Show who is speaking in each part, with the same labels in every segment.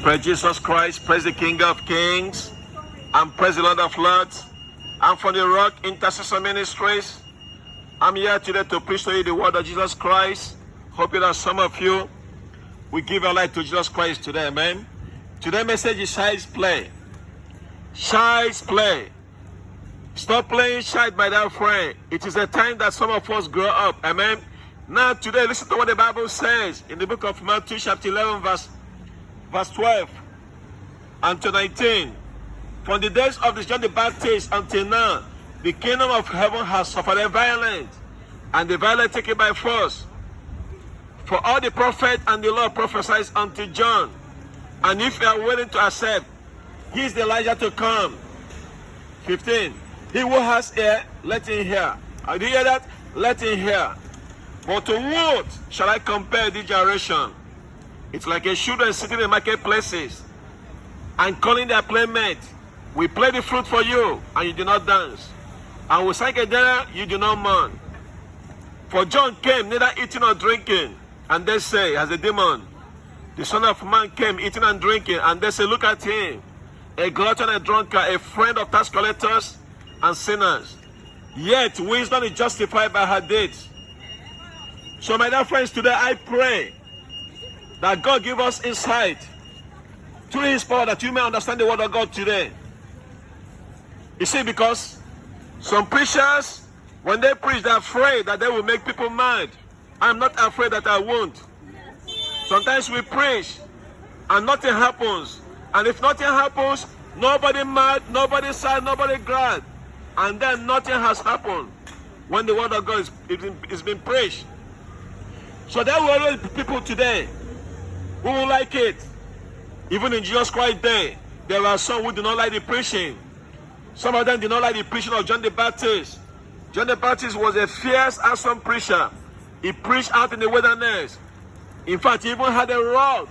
Speaker 1: Praise Jesus Christ, praise the King of Kings, and praise the Lord of Lords. I'm from the Rock Intercessor Ministries. I'm here today to preach to you the word of Jesus Christ. Hoping that some of you will give your life to Jesus Christ today, amen. Today's message is child's play. Child's play. Stop playing child, my dear friend. It is a time that some of us grow up, amen. Now today, listen to what the Bible says in the book of Matthew chapter 11 verse 12 and to 19. From the days of John the Baptist until now, the kingdom of heaven has suffered a violence, and the violence taken by force. For all the prophet and the law prophesied unto John. And if you are willing to accept, he is the Elijah to come. 15. He who has ear, let him hear. Do you hear that? Let him hear. But to what shall I compare this generation? It's like a children sitting in marketplaces and calling their playmates. We play the flute for you, and you do not dance. And we sang a dinner, you do not mourn. For John came neither eating nor drinking, and they say, as a demon, the Son of Man came eating and drinking, and they say, look at him, a glutton and a drunkard, a friend of tax collectors and sinners. Yet wisdom is justified by her deeds. So my dear friends, today I pray that God give us insight through his power that you may understand the word of God today. You see, because some preachers, when they preach, they're afraid that they will make people mad. I'm not afraid that I won't. Sometimes we preach and nothing happens. And if nothing happens, nobody mad, nobody sad, nobody glad. And then nothing has happened when the word of God is being preached. So there will always be people today who will like it. Even in Jesus Christ's day, there are some who do not like the preaching. Some of them did not like the preaching of John the Baptist. John the Baptist was a fierce, awesome preacher. He preached out in the wilderness. In fact, he even had a rod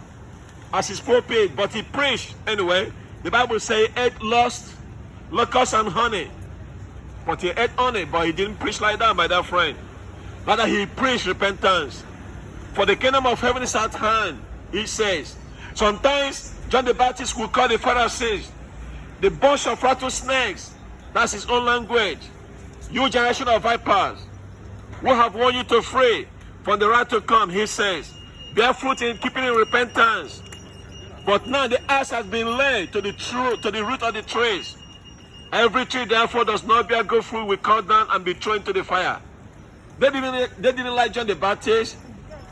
Speaker 1: as his pulpit, but he preached anyway. The Bible says he ate locusts and honey. But he ate honey, but he didn't preach like that, my dear friend. Rather, he preached repentance. For the kingdom of heaven is at hand, he says. Sometimes John the Baptist will call the Pharisees the bunch of rattlesnakes. That's his own language. You generation of vipers, who have warned you to flee from the wrath to come, he says. Bear fruit in keeping in repentance. But now the axe has been laid to the root of the trees. Every tree therefore does not bear good fruit will cut down and be thrown into the fire. They didn't like John the Baptist,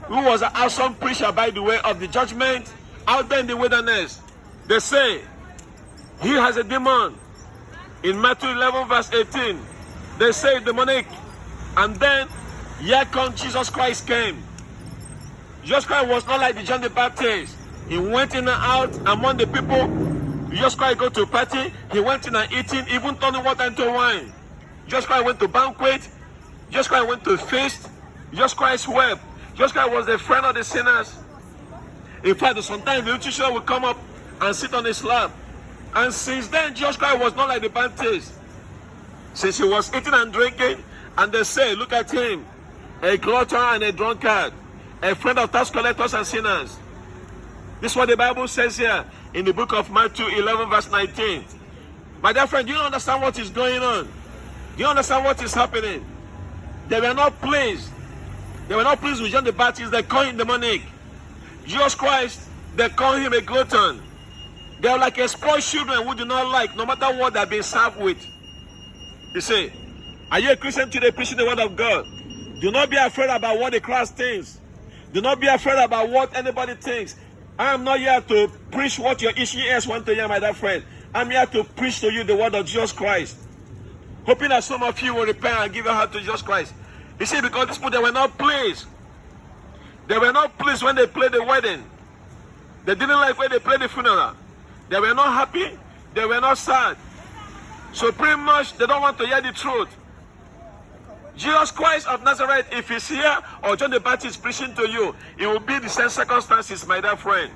Speaker 1: who was an awesome preacher by the way of the judgment out there in the wilderness. They say he has a demon. In Matthew 11 verse 18, they say demonic. And then here comes Jesus Christ came. Jesus Christ was not like the John the Baptist. He went in and out among the people. Jesus Christ go to a party. He went in and eating, even turning water into wine. Jesus Christ went to banquet. Jesus Christ went to feast. Jesus Christ wept. Jesus Christ was a friend of the sinners. In fact, sometimes the teacher will come up and sit on his lap. And since then, Jesus Christ was not like the Baptist. Since he was eating and drinking, and they say, look at him, a glutton and a drunkard, a friend of tax collectors and sinners. This is what the Bible says here in the book of Matthew 11 verse 19. My dear friend, do you understand what is going on? Do you understand what is happening? They were not pleased. They were not pleased with John the Baptist. They call him demonic. Jesus Christ, they call him a glutton. They are like a spoiled children who do not like, no matter what they're being served with. You see, are you a Christian today preaching the word of God? Do not be afraid about what the class thinks. Do not be afraid about what anybody thinks. I am not here to preach what your itchy ears want to hear, my dear friend. I'm here to preach to you the word of Jesus Christ. Hoping that some of you will repent and give your heart to Jesus Christ. You see, because these people, they were not pleased. They were not pleased when they played the wedding. They didn't like when they played the funeral. They were not happy. They were not sad. So pretty much, they don't want to hear the truth. Jesus Christ of Nazareth, if he's here, or John the Baptist preaching to you, it will be the same circumstances, my dear friend.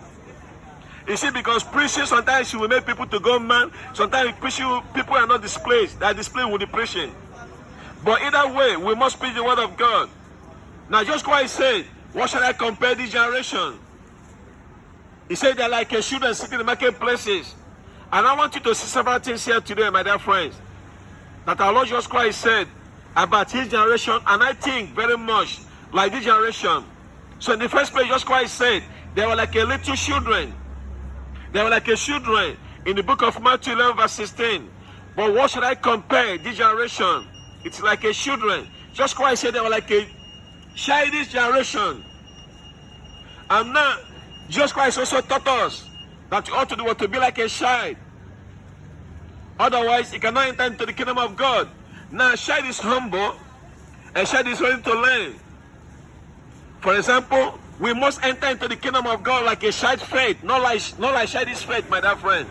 Speaker 1: You see, because preaching sometimes you will make people to go mad. Sometimes preaching, people are not displeased. They are displeased with the preaching. But either way, we must preach the word of God. Now, just Christ said, what shall I compare this generation? He said they're like a children sitting in the marketplaces. And I want you to see several things here today, my dear friends, that our Lord Jesus Christ said about his generation, and I think very much like this generation. So in the first place, Jesus Christ said they were like a little children. They were like a children in the book of Matthew 11 verse 16. But what should I compare this generation? It's like a children. Jesus Christ said they were like a childish generation. And now, Jesus Christ also taught us that you ought to do what to be like a child. Otherwise, you cannot enter into the kingdom of God. Now, a child is humble. A child is willing to learn. For example, we must enter into the kingdom of God like a child faith, not like childish faith, my dear friend.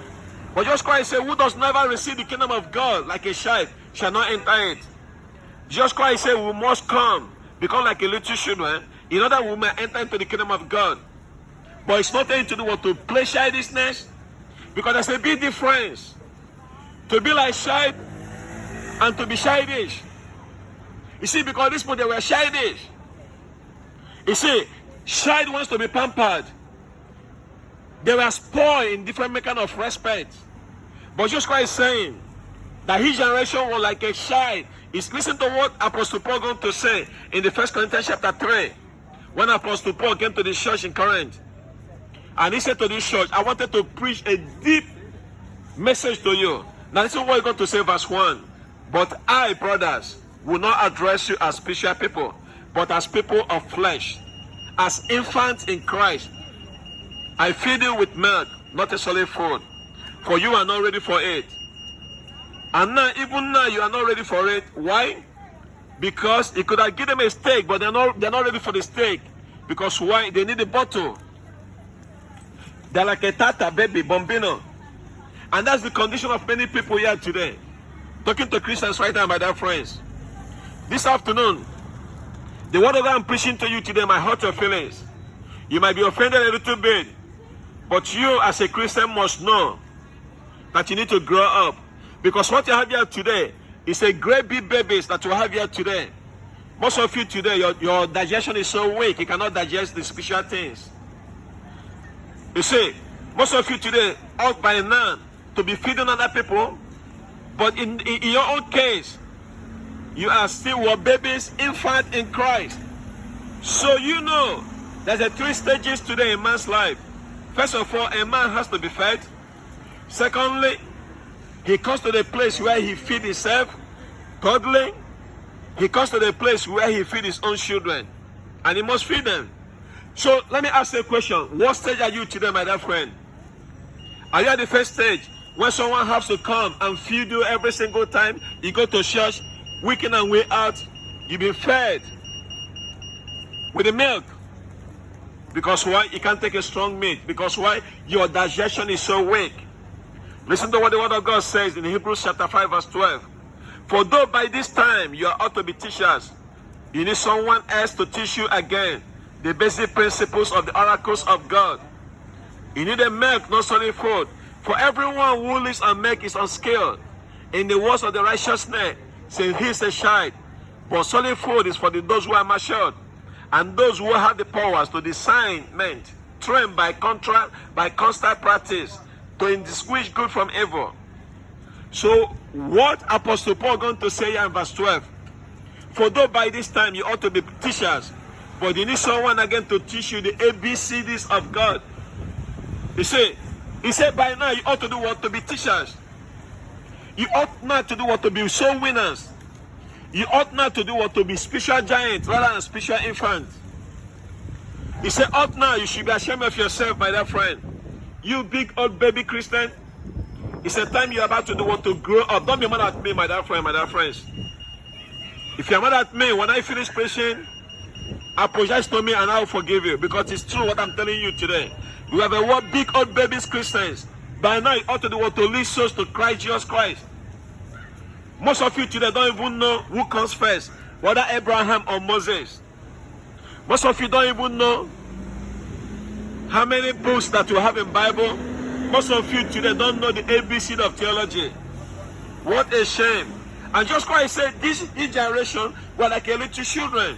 Speaker 1: But Jesus Christ said, who does never receive the kingdom of God like a child shall not enter it. Jesus Christ said, we must come, become like a little children, in order we may enter into the kingdom of God. But it's not anything to do with to play childishness, because there's a big difference to be like child and to be childish. You see, because these people, they were childish. You see, child wants to be pampered. They were spoiled in different kind of respect. But Jesus Christ is saying that his generation was like a child. Listen to what Apostle Paul going to say in the 1 Corinthians chapter 3. When Apostle Paul came to the church in Corinth. And he said to this church, I wanted to preach a deep message to you. Now this is what he's going to say, verse 1. But I, brothers, will not address you as spiritual people, but as people of flesh, as infants in Christ. I feed you with milk, not a solid food, for you are not ready for it. And now, even now, you are not ready for it. Why? Because he could have given them a steak, but they're not ready for the steak. Because why? They need a bottle. They're like a tata baby, bambino. And that's the condition of many people here today. Talking to Christians right now, my dear friends. This afternoon, the word of God I'm preaching to you today might hurt your feelings. You might be offended a little bit. But you as a Christian must know that you need to grow up. Because what you have here today is a great big babies that you have here today. Most of you today, your digestion is so weak, you cannot digest the spiritual things. You see, most of you today ought by now to be feeding other people. But in your own case, you are still babies, infant in Christ. So you know, there's a 3 stages today in man's life. First of all, a man has to be fed. Secondly, he comes to the place where he feeds himself. Thirdly, he comes to the place where he feeds his own children. And he must feed them. So let me ask you a question. What stage are you today, my dear friend? Are you at the first stage when someone has to come and feed you every single time you go to church, week in and week out, you've been fed with the milk? Because why? You can't take a strong meat. Because why? Your digestion is so weak. Listen to what the word of God says in Hebrews chapter 5 verse 12. For though by this time you are ought to be teachers, you need someone else to teach you again the basic principles of the oracles of God. You need a milk, not solid food. For everyone who lives on milk is unskilled in the words of the righteousness, since he is a child. But solid food is for those who are matured, and those who have the powers to discernment, trained by constant practice, to distinguish good from evil. So, what Apostle Paul going to say here in verse 12? For though by this time you ought to be teachers, but you need someone again to teach you the ABCDs of God. He said by now you ought to do what? To be teachers. You ought not to do what? To be soul winners. You ought not to do what? To be spiritual giants rather than spiritual infants. He said, ought now, you should be ashamed of yourself, my dear friend. You big old baby Christian. It's a time you're about to do what? To grow up. Don't be mad at me, my dear friend, my dear friends. If you're mad at me, when I finish preaching, apologize to me and I'll forgive you. Because it's true what I'm telling you today. We have a word, big old babies Christians. By now, you ought to do what? To lead souls to Christ Jesus Christ. Most of you today don't even know who comes first, whether Abraham or Moses. Most of you don't even know how many books that you have in the Bible. Most of you today don't know the ABC of theology. What a shame. And Jesus Christ said, this generation were like a little children.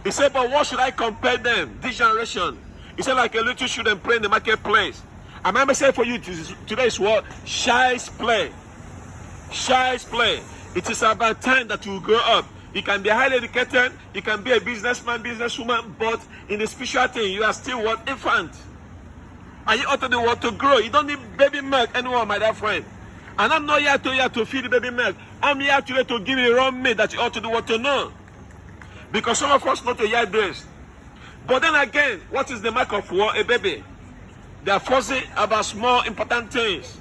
Speaker 1: He said, but what should I compare them? This generation. He said, like a little children play in the marketplace. And my message for you today is what? Child's play. Child's play. It is about time that you grow up. You can be highly educated, you can be a businessman, businesswoman, but in the spiritual thing, you are still what? Infant. And you ought to do what? To grow. You don't need baby milk anymore, my dear friend. And I'm not here to feed the baby milk. I'm here today to give you raw meat that you ought to do what to know. Because some of us not to hear this. But then again, what is the mark of war? A baby. They are fussy about small important things.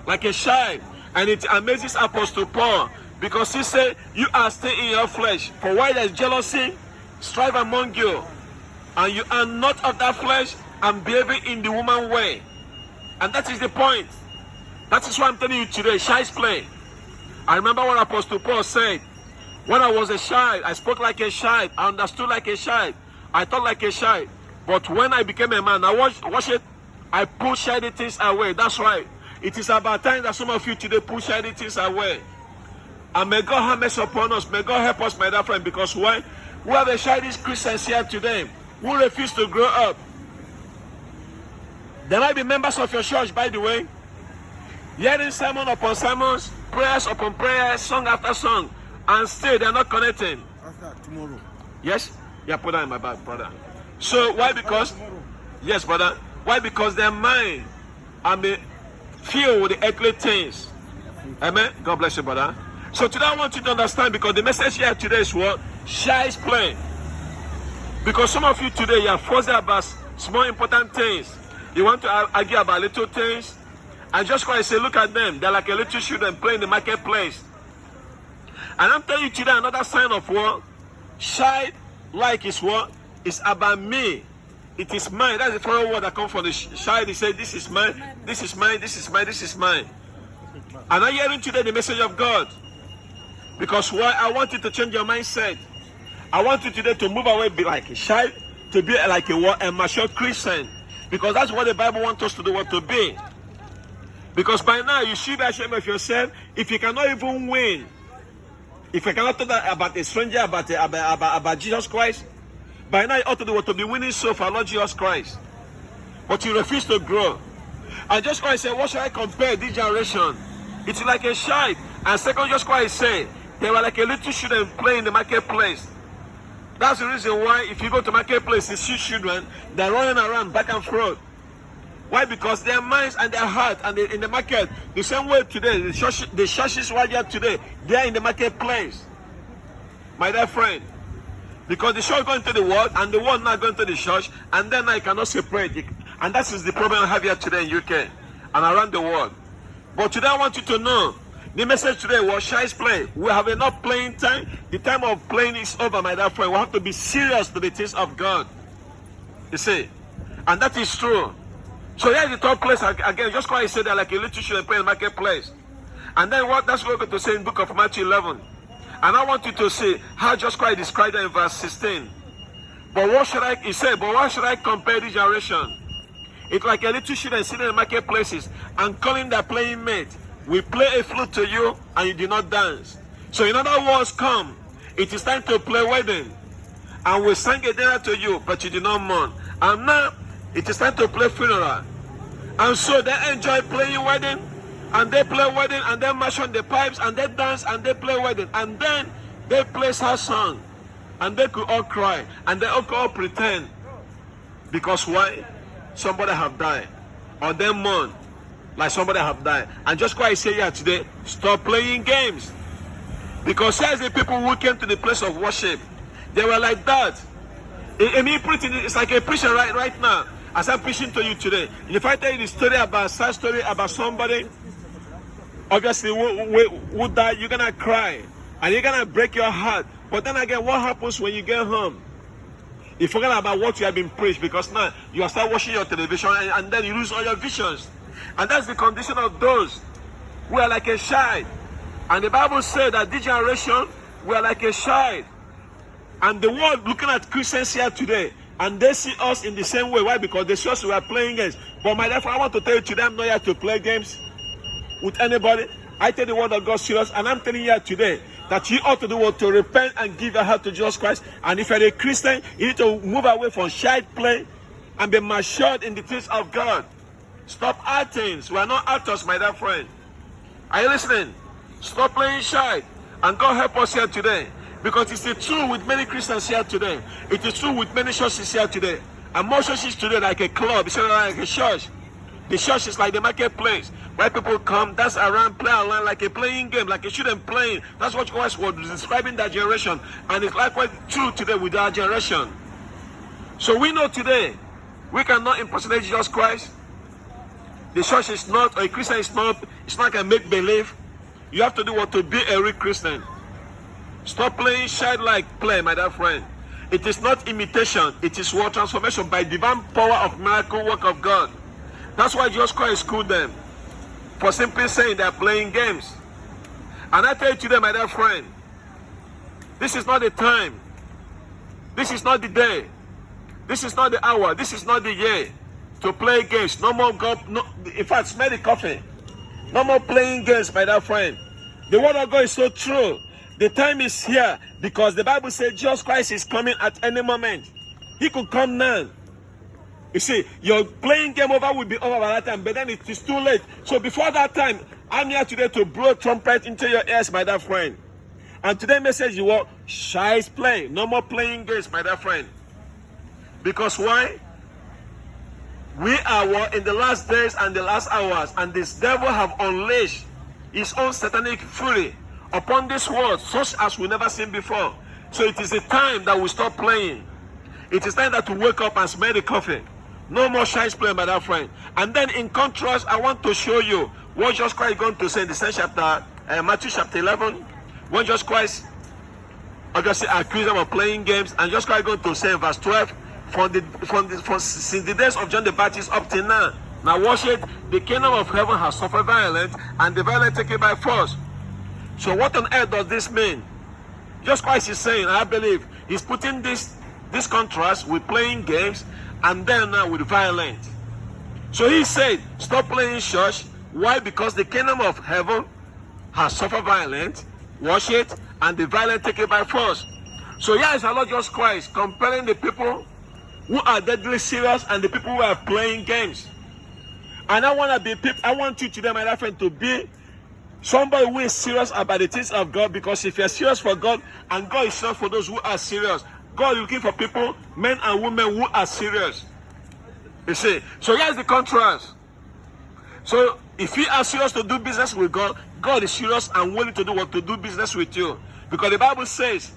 Speaker 1: Like a child. And it amazes Apostle Paul. Because he said, you are still in your flesh. For why there is jealousy, strife among you. And you are not of that flesh and behaving in the woman way. And that is the point. That is why I'm telling you today, child's play. I remember what Apostle Paul said. When I was a child, I spoke like a child. I understood like a child. I thought like a child. But when I became a man, I watch it. I push childish things away. That's right. It is about time that some of you today push childish things away. And may God have mercy upon us. May God help us, my dear friend. Because why? We have a childish Christians here today who refuse to grow up. There might be members of your church, by the way, hearing sermon upon sermons, prayers upon prayers, song after song, and still they are not connecting.
Speaker 2: After tomorrow.
Speaker 1: Yes? Yeah, put that in my bag, brother. So why? Because, yes, brother. Why? Because their mind are filled with the earthly things. Amen? God bless you, brother. So today I want you to understand, because the message here today is what? Child's play. Because some of you today, you are fussy about small important things. You want to argue about little things. And just quite say, look at them. They're like a little children playing in the marketplace. And I'm telling you today, another sign of what? Child like is what? It's about me. It is mine. That's the foreign word that comes from the child. He said, this is mine, this is mine, this is mine, this is mine. And I'm hearing today the message of God. Because why? I want you to change your mindset. I want you today to move away, be like a child, to be like a mature Christian. Because that's what the Bible wants us to do, what to be. Because by now, you should be ashamed of yourself if you cannot even win. If you cannot talk about a stranger, about Jesus Christ, by now you ought to do what to be winning soul for Lord Jesus Christ. But you refuse to grow. And just Christ said, what shall I compare this generation? It's like a child. And second, just Christ said, they were like a little children playing in the marketplace. That's the reason why if you go to marketplace, you see children, they're running around back and forth. Why? Because their minds and their heart and in the market, the same way today, the churches right here today, they are in the marketplace. My dear friend, because the church going to the world and the world not going to the church, and then I cannot separate it. And that is the problem I have here today in UK and around the world. But today I want you to know, the message today was child's play. We have enough playing time. The time of playing is over, my dear friend. We have to be serious to the things of God. You see? And that is true. So here's the third place again. Just quite said that like a little children play in the marketplace. And then what that's going to say in the book of Matthew 11. And I want you to see how just quite described it in verse 16. But what should he said, but what should I compare this generation? It's like a little children sitting in the marketplaces and calling their playing mate. We play a flute to you and you do not dance. So in other words, come. It is time to play wedding. And we sang a dinner to you, but you did not mourn. And now it is time to play funeral. And so they enjoy playing wedding. And they play wedding and they march on the pipes and they dance and they play wedding. And then they play her song. And they could all cry. And they all pretend. Because why? Somebody have died. Or they mourn. Like somebody have died. And just quite say here today, stop playing games. Because here's the people who came to the place of worship. They were like that. It's like a preacher right now. As I'm preaching to you today. If I tell you the story about sad story about somebody, obviously who died, you're gonna cry. And you're gonna break your heart. But then again, what happens when you get home? You forget about what you have been preached, because now you are start watching your television and then you lose all your visions. And that's the condition of those who are like a child. And the Bible said that this generation, we are like a child. And the world looking at Christians here today, and they see us in the same way. Why? Because they see us, we are playing games. But my dear friend, I want to tell you today, I'm not here to play games with anybody. I tell the word of God serious, and I'm telling you here today that you ought to do what? To repent and give your heart to Jesus Christ. And if you're a Christian, you need to move away from child play and be matured in the things of God. Stop acting. We are not actors, my dear friend. Are you listening? Stop playing shy. And God help us here today. Because it's true with many Christians here today. It is true with many churches here today. And most churches today like a club. It's not like a church. The church is like the marketplace where people come, dance around, play around like a playing game, like a student playing. That's what Christ was describing that generation. And it's likewise true today with our generation. So we know today we cannot impersonate Jesus Christ. The church is not, or a Christian is not, it's not like a make-believe. You have to do what to be a real Christian. Stop playing childlike play, my dear friend. It is not imitation, it is what transformation by divine power of miracle work of God. That's why Jesus Christ called them for simply saying they are playing games. And I tell you today, my dear friend, this is not the time. This is not the day. This is not the hour. This is not the year to play games. No more God. No, in fact, smell the coffee. No more playing games, my dear friend. The word of God is so true. The time is here because the Bible says Jesus Christ is coming at any moment. He could come now. You see, your playing game over will be over by that time, but then it is too late. So before that time, I'm here today to blow trumpet into your ears, my dear friend. And today's message is what? Child's play. No more playing games, my dear friend. Because why? We are in the last days and the last hours, and this devil have unleashed his own satanic fury upon this world, such as we never seen before. So it is a time that we stop playing. It is time that we wake up and smell the coffee. No more child's play, my dear friend. And then in contrast, I want to show you what Jesus Christ is going to say in the same chapter, Matthew chapter 11, when Jesus Christ obviously accused them of playing games, and Jesus Christ is going to say in verse 12, since the days of John the Baptist up till now. Now watch it, the kingdom of heaven has suffered violence, and the violent take it by force. So what on earth does this mean? Jesus Christ is saying, I believe, he's putting this contrast with playing games and then now with violence. So he said, stop playing church. Why? Because the kingdom of heaven has suffered violence, watch it, and the violent take it by force. So here is our Lord Jesus Christ comparing the people who are deadly serious and the people who are playing games. And I want you today, my dear friend, to be somebody who is serious about the things of God, because if you're serious for God, and God is serious for those who are serious, God is looking for people, men and women who are serious. You see, so here's the contrast. So if you are serious to do business with God, God is serious and willing to do business with you. Because the Bible says,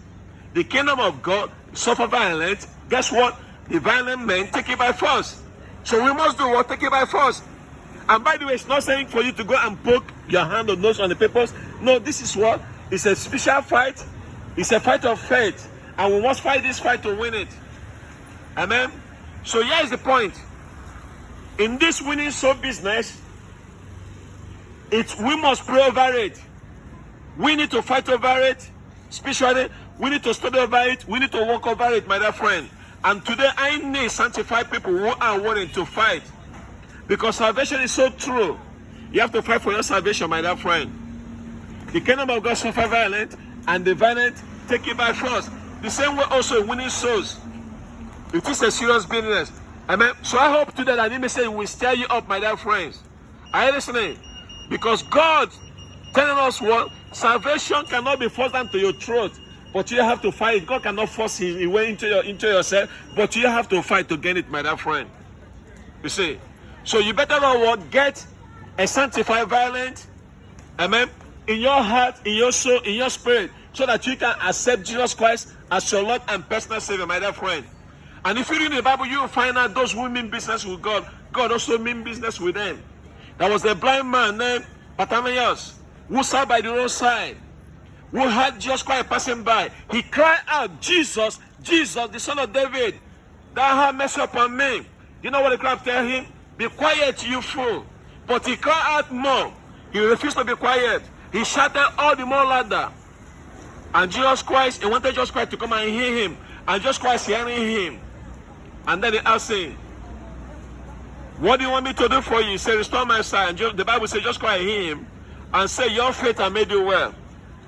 Speaker 1: the kingdom of God suffer violence. Guess what? The violent men take it by force. So we must do what? Take it by force. And by the way, it's not saying for you to go and poke your hand or nose on the papers. No, this is what? It's a special fight. It's a fight of faith. And we must fight this fight to win it. Amen? So here is the point. In this winning soul business, we must pray over it. We need to fight over it. Spiritually, we need to study over it. We need to walk over it, my dear friend. And today, I need sanctified people who are willing to fight. Because salvation is so true. You have to fight for your salvation, my dear friend. The kingdom of God suffer violent, and the violent take it by force. The same way also in winning souls. It is a serious business. Amen. So I hope today that this message will stir you up, my dear friends. Are you listening? Because God telling us what? Salvation cannot be forced down to your throat, but you have to fight. God cannot force his way into yourself, but you have to fight to gain it, my dear friend. You see? So you better know what? Get a sanctified violent, amen, in your heart, in your soul, in your spirit, so that you can accept Jesus Christ as your Lord and personal Savior, my dear friend. And if you read the Bible, you will find out those who mean business with God, God also mean business with them. There was a blind man named Bartimaeus, who sat by the roadside, who heard Jesus Christ passing by. He cried out, Jesus, Jesus, the Son of David, thou have mercy upon me. You know what the crowd tell him? Be quiet, you fool. But he cried out more. He refused to be quiet. He shouted all the more louder. And Jesus Christ, he wanted Jesus Christ to come and hear him. And Jesus Christ hearing him. And then he asked him, what do you want me to do for you? He said, restore my sight. And the Bible says, Jesus Christ hear him and say, your faith has made you well.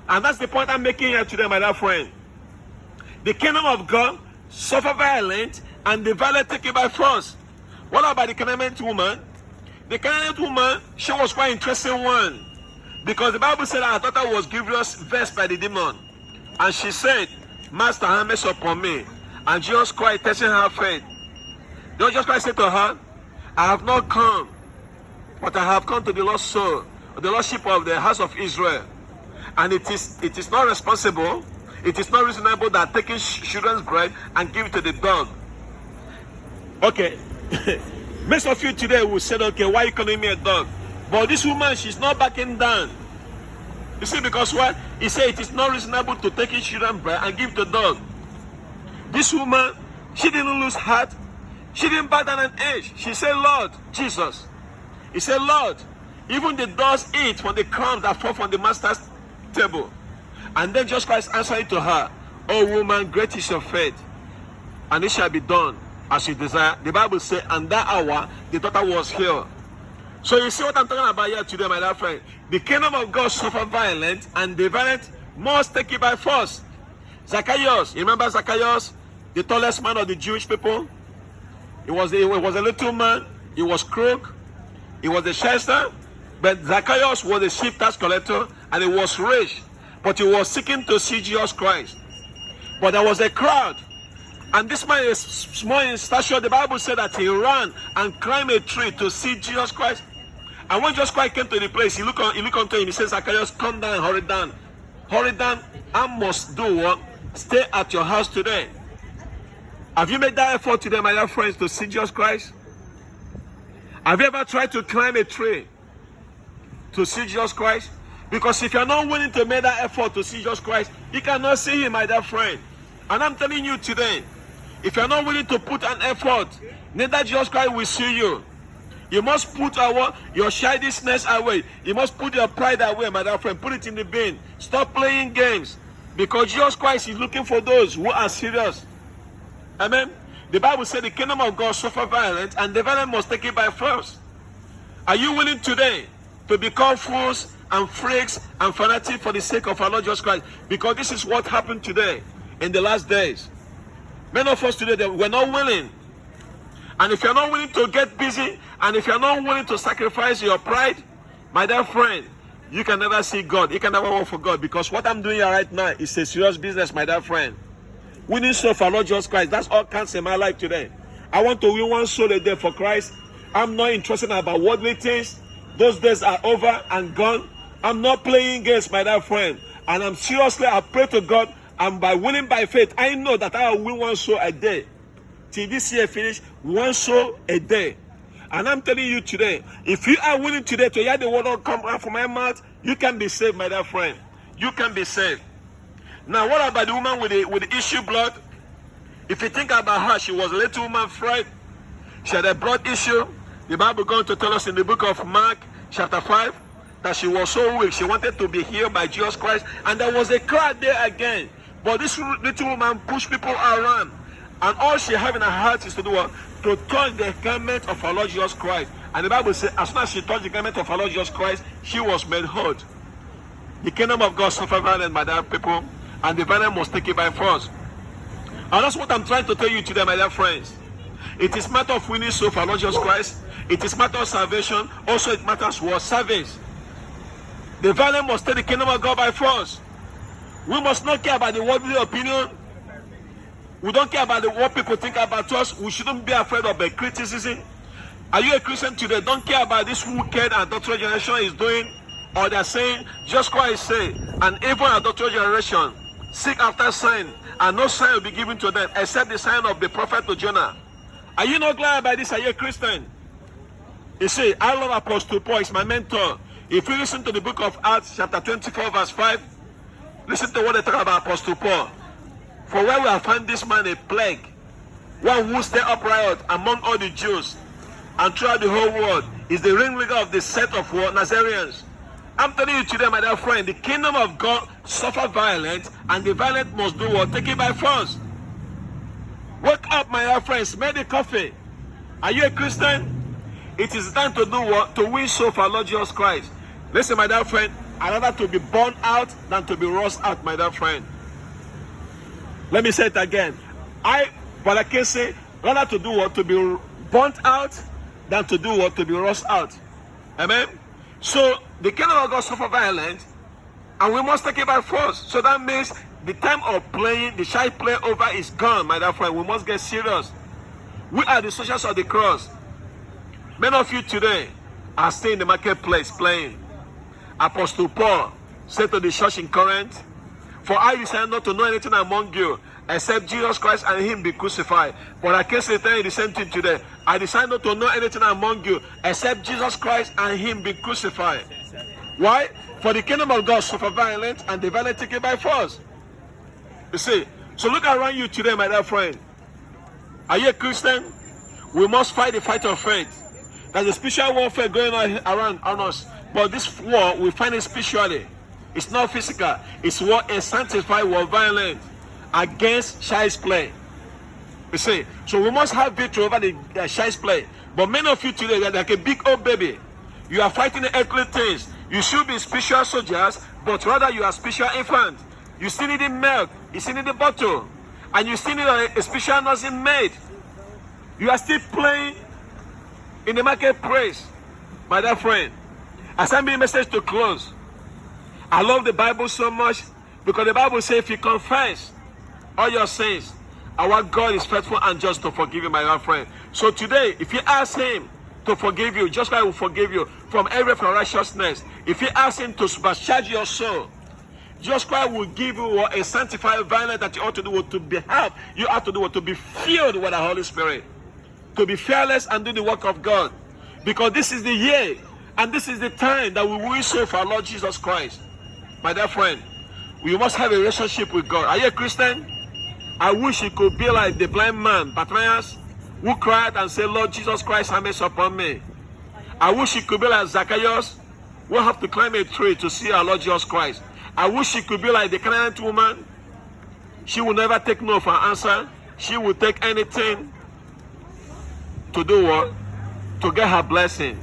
Speaker 1: And that's the point I'm making here today, my dear friend. The kingdom of God suffer violence, and the violent take it by force. What about the Canaanite woman? The Canaanite woman, she was quite interesting one. Because the Bible said her daughter was grievously vexed by the demon. And she said, Master, have mercy upon me. And Jesus Christ, testing her faith. Jesus Christ said to her, I have not come, but I have come to the lost soul, the lost sheep of the house of Israel. And it is not responsible, it is not reasonable that taking children's bread and give it to the dog. Okay. Most of you today will say, okay, why are you calling me a dog? But this woman, she's not backing down. You see, because what? He said it is not reasonable to take children's bread and give to the dog. This woman, she didn't lose heart. She didn't back down an inch. She said, Lord, Jesus. He said, Lord, even the dogs eat from the crumbs that fall from the master's table. And then Jesus Christ answered to her, O woman, great is your faith, and it shall be done as you desire. The Bible says, and that hour, the daughter was healed. So you see what I'm talking about here today, my dear friend. The kingdom of God suffer violence, and the violent must take it by force. Zacchaeus, you remember Zacchaeus, the tallest man of the Jewish people? He was a little man. He was crook. He was a shyster. But Zacchaeus was a chief tax collector, and he was rich. But he was seeking to see Jesus Christ. But there was a crowd. And this man is small in stature. The Bible said that he ran and climbed a tree to see Jesus Christ. And when Jesus Christ came to the place, he looked unto him. He says, Zacchaeus, come down, hurry down. Hurry down. I must do what? Stay at your house today. Have you made that effort today, my dear friends, to see Jesus Christ? Have you ever tried to climb a tree to see Jesus Christ? Because if you're not willing to make that effort to see Jesus Christ, you cannot see him, my dear friend. And I'm telling you today, if you're not willing to put an effort, neither Jesus Christ will see you. You must put your childishness away. You must put your pride away, my dear friend. Put it in the bin. Stop playing games. Because Jesus Christ is looking for those who are serious. Amen. The Bible said the kingdom of God suffer violence, and the violent must take it by force. Are you willing today to become fools and freaks and fanatics for the sake of our Lord Jesus Christ? Because this is what happened today in the last days. Many of us today, we're not willing. And if you're not willing to get busy, and if you're not willing to sacrifice your pride, my dear friend, you can never see God. You can never work for God. Because what I'm doing here right now is a serious business, my dear friend. Winning soul for Lord Jesus Christ. That's all counts in my life today. I want to win one soul a day for Christ. I'm not interested about worldly things. Those days are over and gone. I'm not playing games, my dear friend. And I pray to God, and by winning by faith, I know that I will win one soul a day. Till this year finish, one soul a day. And I'm telling you today, if you are willing today to hear the word of come out from my mouth, you can be saved, my dear friend. You can be saved. Now, what about the woman with the issue blood? If you think about her, she was a little woman, fright. She had a blood issue. The Bible is going to tell us in the book of Mark, chapter 5, that she was so weak. She wanted to be healed by Jesus Christ. And there was a crowd there again. But this little woman pushed people around. And all she had in her heart is to do what? To touch the garment of our Lord Jesus Christ. And the Bible says, as soon as she touched the garment of our Lord Jesus Christ, she was made whole. The kingdom of God suffer violence, my dear people. And the violence must take it by force. And that's what I'm trying to tell you today, my dear friends. It is matter of winning soul for Lord Jesus Christ. It is matter of salvation. Also, it matters for service. The violence must take the kingdom of God by force. We must not care about the worldly opinion. We don't care about what people think about us. We shouldn't be afraid of the criticism. Are you a Christian today? Don't care about this wicked and adulterous generation is doing. Or they're saying, just Christ say, an evil and adulterous generation seek after sign, and no sign will be given to them except the sign of the prophet to Jonah. Are you not glad about this? Are you a Christian? You see, I love Apostle Paul. He's my mentor. If you listen to the book of Acts, chapter 24, verse 5, listen to what they talk about Apostle Paul. For where we have found this man a plague, one who stay upright among all the Jews and throughout the whole world, is the ringleader of the sect of Nazareans. I'm telling you today, my dear friend, the kingdom of God suffer violence, and the violent must do what? Take it by force. Wake up, my dear friends. Make the coffee. Are you a Christian? It is time to do what? To win soul for Lord Jesus Christ. Listen, my dear friend, I'd rather to be born out than to be roast out, my dear friend. Let me say it again. But I can say, rather to do what? To be burnt out than to do what? To be rust out. Amen? So the kingdom of God suffer violence, and we must take it by force. So that means the time of playing, the child play over is gone, my dear friend. We must get serious. We are the soldiers of the cross. Many of you today are still in the marketplace playing. Apostle Paul said to the church in Corinth, "For I decided not to know anything among you except Jesus Christ and him be crucified." But I can say tell you the same thing today. I decided not to know anything among you except Jesus Christ and him be crucified. Why? For the kingdom of God suffer violence, and the violent take it by force. You see, so look around you today, my dear friend. Are you a Christian? We must fight the fight of faith. There's a spiritual warfare going on around on us, but this war we find it spiritually. It's not physical. It's war, a sanctified war, violent against child's play. You see, so we must have victory over the child's play. But many of you today, they're like a big old baby. You are fighting the earthly things. You should be spiritual soldiers, but rather you are spiritual infant. You still need the milk. You still need the bottle, and you still need a spiritual nursing maid. You are still playing in the marketplace, my dear friend. I send me a message to close. I love the Bible so much because the Bible says if you confess all your sins, our God is faithful and just to forgive you, my dear friend. So today, if you ask him to forgive you, just like he will forgive you from every unrighteousness, if you ask him to supercharge your soul, Jesus Christ will give you a sanctified violence that you ought to do to be help. You ought to do to be filled with the Holy Spirit, to be fearless and do the work of God. Because this is the year and this is the time that we will serve our Lord Jesus Christ. My dear friend, we must have a relationship with God. Are you a Christian? I wish you could be like the blind man, Bartimaeus, who cried and said, "Lord Jesus Christ, have mercy upon me." I wish you could be like Zacchaeus, who have to climb a tree to see our Lord Jesus Christ. I wish she could be like the Canaanite woman. She will never take no for an answer. She will take anything to do what? To get her blessing.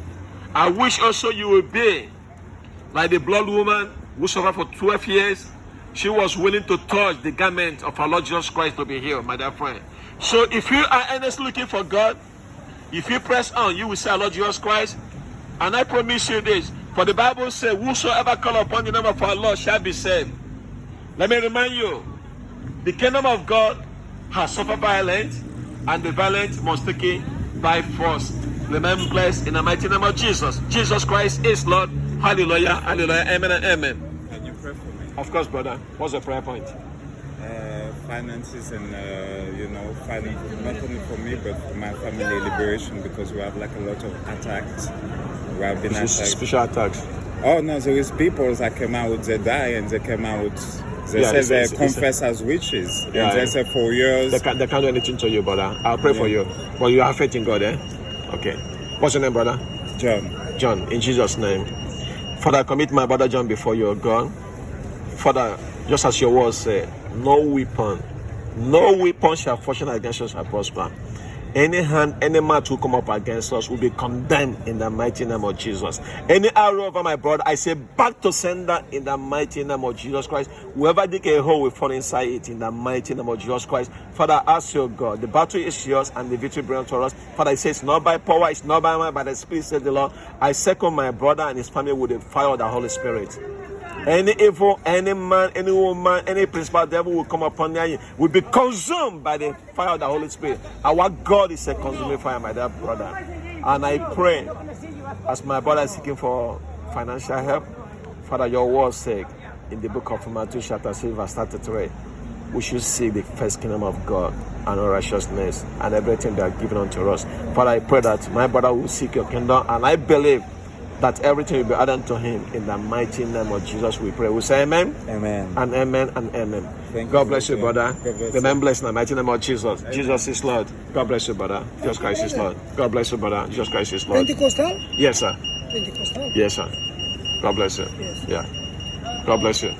Speaker 1: I wish also you will be like the blood woman who suffered for 12 years. She was willing to touch the garment of our Lord Jesus Christ to be healed, my dear friend. So if you are earnestly looking for God, if you press on, you will see our Lord Jesus Christ. And I promise you this, for the Bible says, "Whosoever call upon the name of our Lord shall be saved." Let me remind you, the kingdom of God has suffered violence, and the violent must take it by force. Remain blessed in the mighty name of Jesus. Jesus Christ is Lord. Hallelujah, hallelujah, amen and amen.
Speaker 2: Can you pray for me?
Speaker 1: Of course, brother. What's the prayer point?
Speaker 2: Finances and, finance, not only for me, but for my family liberation, because we have like a lot of attacks. We have been attacked.
Speaker 1: Special attacks.
Speaker 2: Oh no, there is people that came out, they die, and they came out, they say they confess as witches.
Speaker 1: Yeah,
Speaker 2: and they say for years.
Speaker 1: They can't do anything to you, brother. I'll pray for you. But you have faith in God, eh? Okay. What's your name, brother?
Speaker 2: John.
Speaker 1: John, in Jesus' name. Father, I commit my brother John before you, God. Father, just as your word said, no weapon shall function against us shall prosper. Any hand, any man who come up against us will be condemned in the mighty name of Jesus. Any arrow over my brother, I say back to sender in the mighty name of Jesus Christ. Whoever dig a hole will fall inside it in the mighty name of Jesus Christ. Father, I ask your God, the battle is yours and the victory belongs to us. Father, it says not by power, it's not by might, but the Spirit, says the Lord. I second my brother and his family with the fire of the Holy Spirit. Any evil, any man, any woman, any principal devil will come upon them, will be consumed by the fire of the Holy Spirit. Our God is a consuming fire, my dear brother. And I pray, as my brother is seeking for financial help, Father, your word says in the book of Matthew chapter 6 verse 33, we should seek the first kingdom of God and all righteousness and everything that are given unto us. Father, I pray that my brother will seek your kingdom, and I believe that everything will be added to him in the mighty name of Jesus. We pray. We say amen.
Speaker 2: Amen.
Speaker 1: And amen and amen.
Speaker 2: Thank
Speaker 1: God
Speaker 2: you,
Speaker 1: bless you, brother. Remain blessed in the mighty name of Jesus.
Speaker 2: Amen.
Speaker 1: Jesus is Lord. God bless you, brother. Jesus Christ is Lord. God bless you, brother. Jesus Christ is Lord.
Speaker 3: Pentecostal?
Speaker 1: Yes, sir.
Speaker 3: Pentecostal?
Speaker 1: Yes, sir. God bless you.
Speaker 3: Yes.
Speaker 1: Yeah. God bless you.